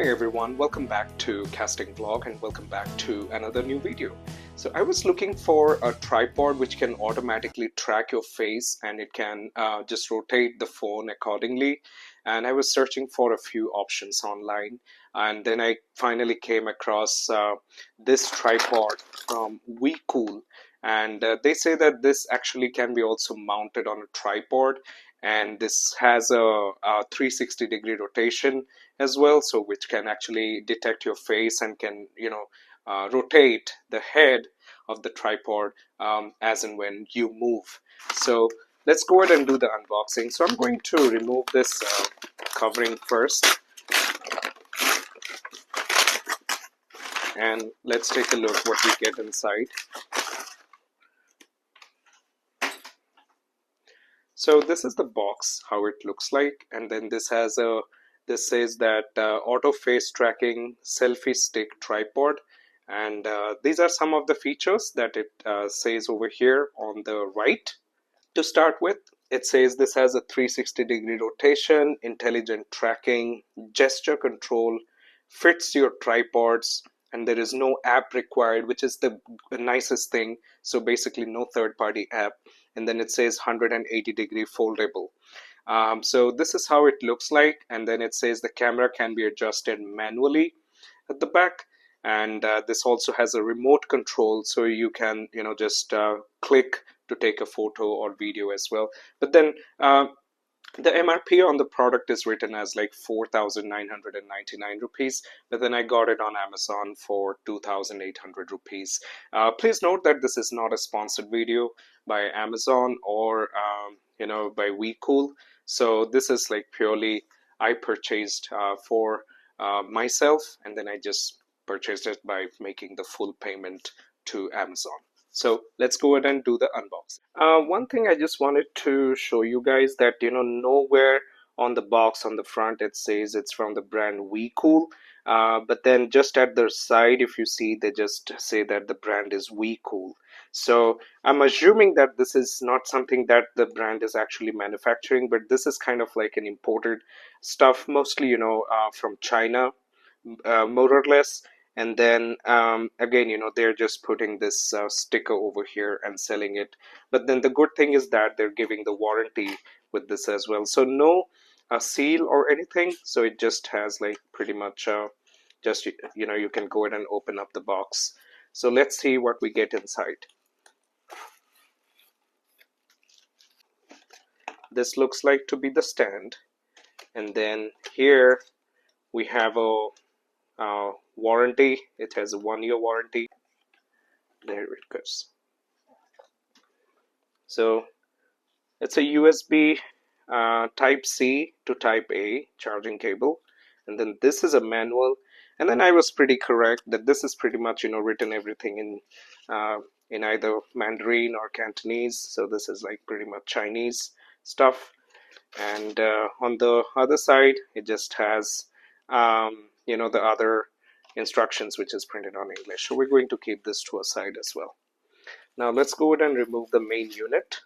Hi everyone, welcome back to Casting Vlog and welcome back to another new video. So I was looking for a tripod which can automatically track your face and it can just rotate the phone accordingly. And I was searching for a few options online, and then I finally came across this tripod from WeCool. And they say that this actually can be also mounted on a tripod, and this has a 360-degree rotation as well, so which can actually detect your face and can rotate the head of the tripod as and when you move. So let's go ahead and do the unboxing. So I'm going to remove this covering first, and let's take a look what we get inside. So this is the box, how it looks like, and then this says that auto face tracking selfie stick tripod, and these are some of the features that it says over here on the right. To start with, it says this has a 360-degree rotation, intelligent tracking, gesture control, fits your tripods, and there is no app required, which is the nicest thing. So basically no third-party app. And then it says 180-degree foldable. So this is how it looks like, and then it says the camera can be adjusted manually at the back, and this also has a remote control, so you can just click to take a photo or video as well. But then the MRP on the product is written as like 4,999 rupees, but then I got it on Amazon for 2,800 rupees. Please note that this is not a sponsored video by Amazon or by WeCool. So this is like purely I purchased for myself, and then I just purchased it by making the full payment to Amazon. So let's go ahead and do the unboxing. One thing I just wanted to show you guys that nowhere on the box on the front it says it's from the brand WeCool, but then just at the side, if you see, they just say that the brand is WeCool. So I'm assuming that this is not something that the brand is actually manufacturing, but this is kind of like an imported stuff, mostly from China, more or less. And then again, they're just putting this sticker over here and selling it. But then the good thing is that they're giving the warranty with this as well, so no seal or anything. So it just has like pretty much just you can go ahead and open up the box. So let's see what we get inside. This looks like to be the stand, and then here we have a warranty. It has a 1-year warranty. There it goes. So it's a USB type C to type A charging cable, and then this is a manual. And then I was pretty correct that this is pretty much written everything in either Mandarin or Cantonese. So this is like pretty much Chinese stuff. And on the other side, it just has the other instructions, which is printed on English. So we're going to keep this to a side as well. Now let's go ahead and remove the main unit.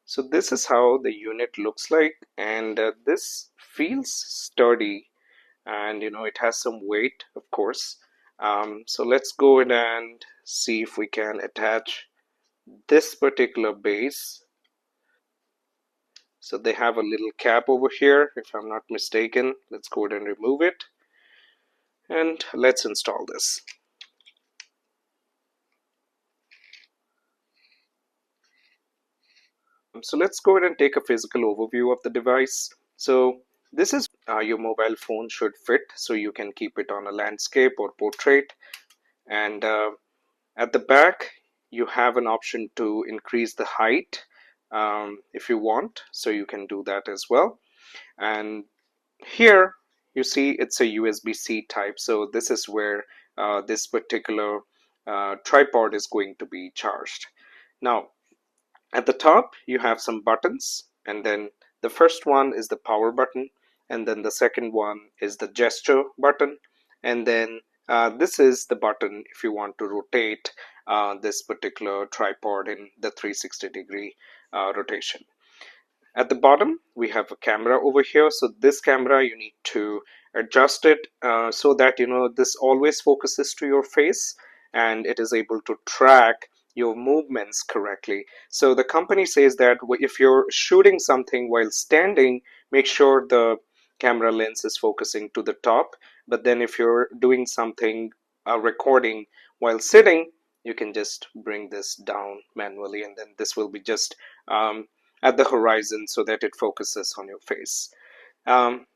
So this is how the unit looks like, and this feels sturdy, and it has some weight, of course. So let's go ahead and see if we can attach this particular base. So they have a little cap over here, if I'm not mistaken. Let's go ahead and remove it, and let's install this. So let's go ahead and take a physical overview of the device. So this is your mobile phone should fit, so you can keep it on a landscape or portrait. And at the back, you have an option to increase the height if you want, so you can do that as well. And here you see it's a USB-C type, so this is where this particular tripod is going to be charged. Now at the top you have some buttons, and then the first one is the power button, and then the second one is the gesture button, and then this is the button if you want to rotate this particular tripod in the 360-degree rotation. At the bottom, we have a camera over here. So this camera, you need to adjust it so that this always focuses to your face and it is able to track your movements correctly. So the company says that if you're shooting something while standing, make sure the camera lens is focusing to the top. But then if you're doing something, recording while sitting, you can just bring this down manually, and then this will be just at the horizon so that it focuses on your face. Um,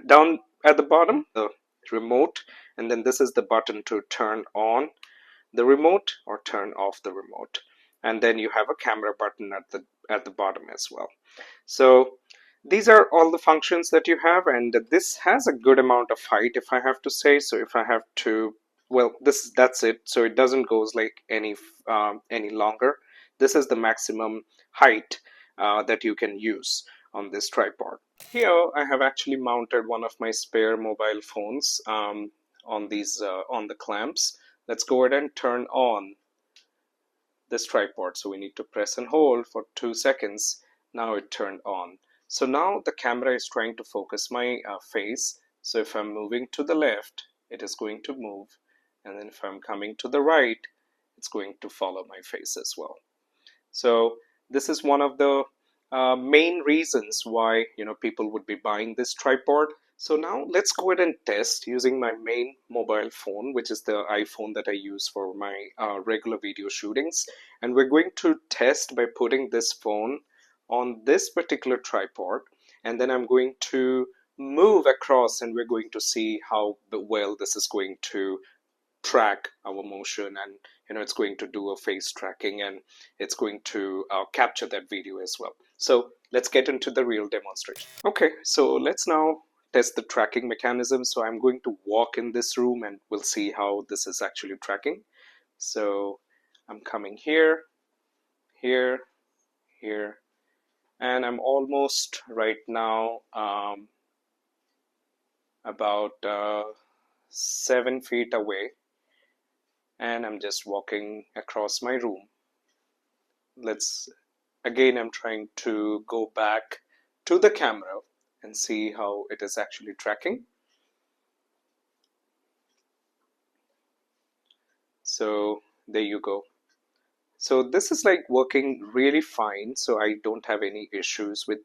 Down at the bottom, the remote, and then this is the button to turn on the remote or turn off the remote. And then you have a camera button at the bottom as well. So these are all the functions that you have, and this has a good amount of height, if I have to say. So if I have to, well, that's it. So it doesn't goes like any longer. This is the maximum height that you can use on this tripod. Here I have actually mounted one of my spare mobile phones on these on the clamps. Let's go ahead and turn on this tripod. So we need to press and hold for 2 seconds. Now it turned on. So now the camera is trying to focus my face. So if I'm moving to the left, it is going to move. And then if I'm coming to the right, it's going to follow my face as well. So this is one of the main reasons why people would be buying this tripod. So now let's go ahead and test using my main mobile phone, which is the iPhone that I use for my regular video shootings. And we're going to test by putting this phone on this particular tripod. And then I'm going to move across and we're going to see how well this is going to track our motion, and it's going to do a face tracking, and it's going to capture that video as well. So let's get into the real demonstration. Okay, so let's now test the tracking mechanism. So I'm going to walk in this room and we'll see how this is actually tracking. So I'm coming here, here, here, and I'm almost right now about 7 feet away, and I'm just walking across my room. I'm trying to go back to the camera and see how it is actually tracking. So there you go. So this is like working really fine. So I don't have any issues with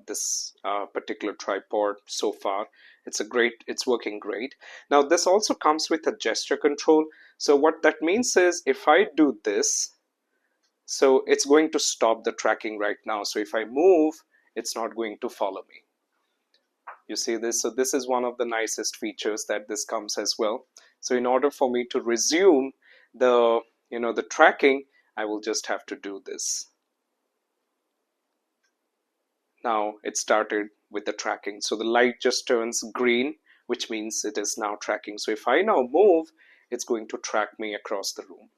this particular tripod so far. It's working great. Now this also comes with a gesture control. So what that means is if I do this, so it's going to stop the tracking right now. So if I move, it's not going to follow me. You see this? So this is one of the nicest features that this comes as well. So in order for me to resume the tracking, I will just have to do this. Now it started with the tracking. So the light just turns green, which means it is now tracking. So if I now move, it's going to track me across the room.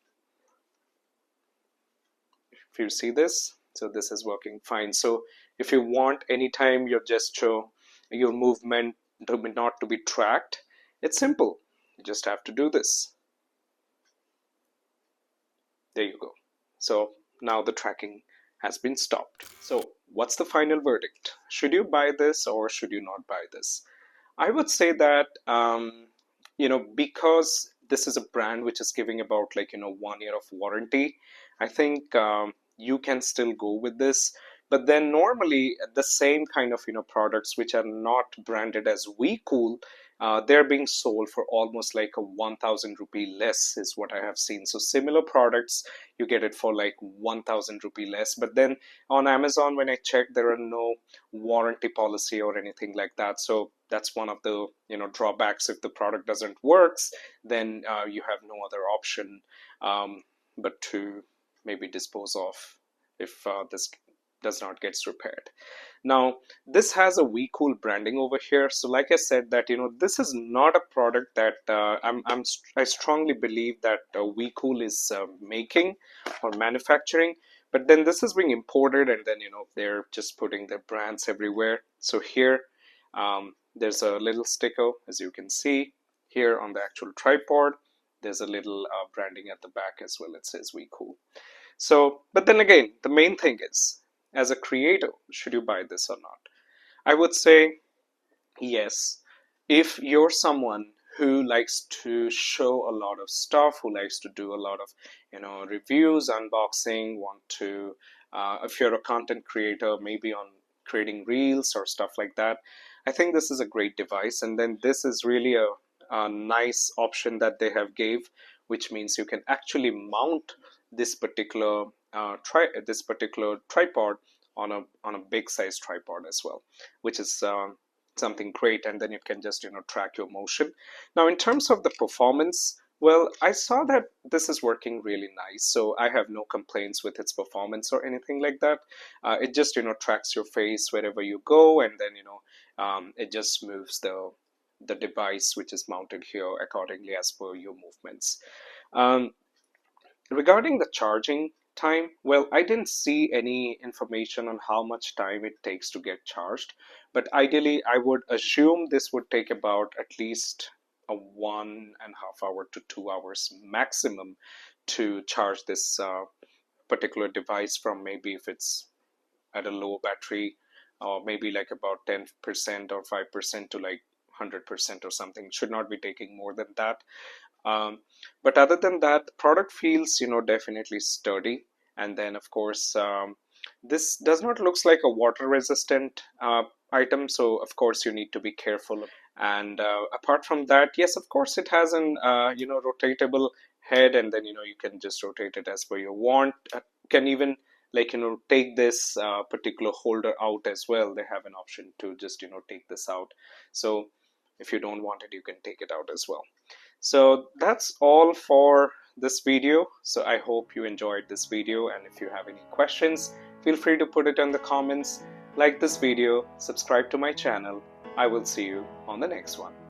If you see this, so this is working fine. So if you want anytime your gesture, your movement not to be tracked, it's simple. You just have to do this. There you go. So now the tracking has been stopped. So what's the final verdict? Should you buy this or should you not buy this? I would say that because this is a brand which is giving about 1 year of warranty, I think you can still go with this. But then normally the same kind of products which are not branded as WeCool, they're being sold for almost like a 1,000 rupee less is what I have seen. So similar products, you get it for like 1,000 rupee less. But then on Amazon, when I check, there are no warranty policy or anything like that. So that's one of the drawbacks. If the product doesn't works, then you have no other option but to maybe dispose of if this does not get repaired. Now this has a WeCool branding over here. So like I said that this is not a product that I strongly believe that WeCool is making or manufacturing. But then this is being imported, and then they're just putting their brands everywhere. So here there's a little sticker, as you can see here on the actual tripod. There's a little branding at the back as well. It says WeCool. So, but then again, the main thing is, as a creator, should you buy this or not? I would say yes. If you're someone who likes to show a lot of stuff, who likes to do a lot of, reviews, unboxing, want to, if you're a content creator, maybe on creating reels or stuff like that, I think this is a great device. And then this is really a nice option that they have gave, which means you can actually mount this particular this particular tripod on a big size tripod as well, which is something great. And then you can just track your motion. Now in terms of the performance, well, I saw that this is working really nice, so I have no complaints with its performance or anything like that. It just tracks your face wherever you go, and then it just moves the device which is mounted here accordingly as per your movements. um, Regarding the charging time, well, I didn't see any information on how much time it takes to get charged, but ideally, I would assume this would take about at least a 1.5 hour to 2 hours maximum to charge this particular device from, maybe if it's at a low battery, or maybe like about 10% or 5% to like 100% or something. It should not be taking more than that. um, but other than that, the product feels, definitely sturdy. And then, of course, this does not looks like a water resistant item. So, of course, you need to be careful. And apart from that, yes, of course, it has an, rotatable head. And then, you can just rotate it as per you want. You can even like, take this particular holder out as well. They have an option to just, take this out. So if you don't want it, you can take it out as well. So that's all for this video. So I hope you enjoyed this video, and if you have any questions, feel free to put it in the comments. Like this video, subscribe to my channel. I will see you on the next one.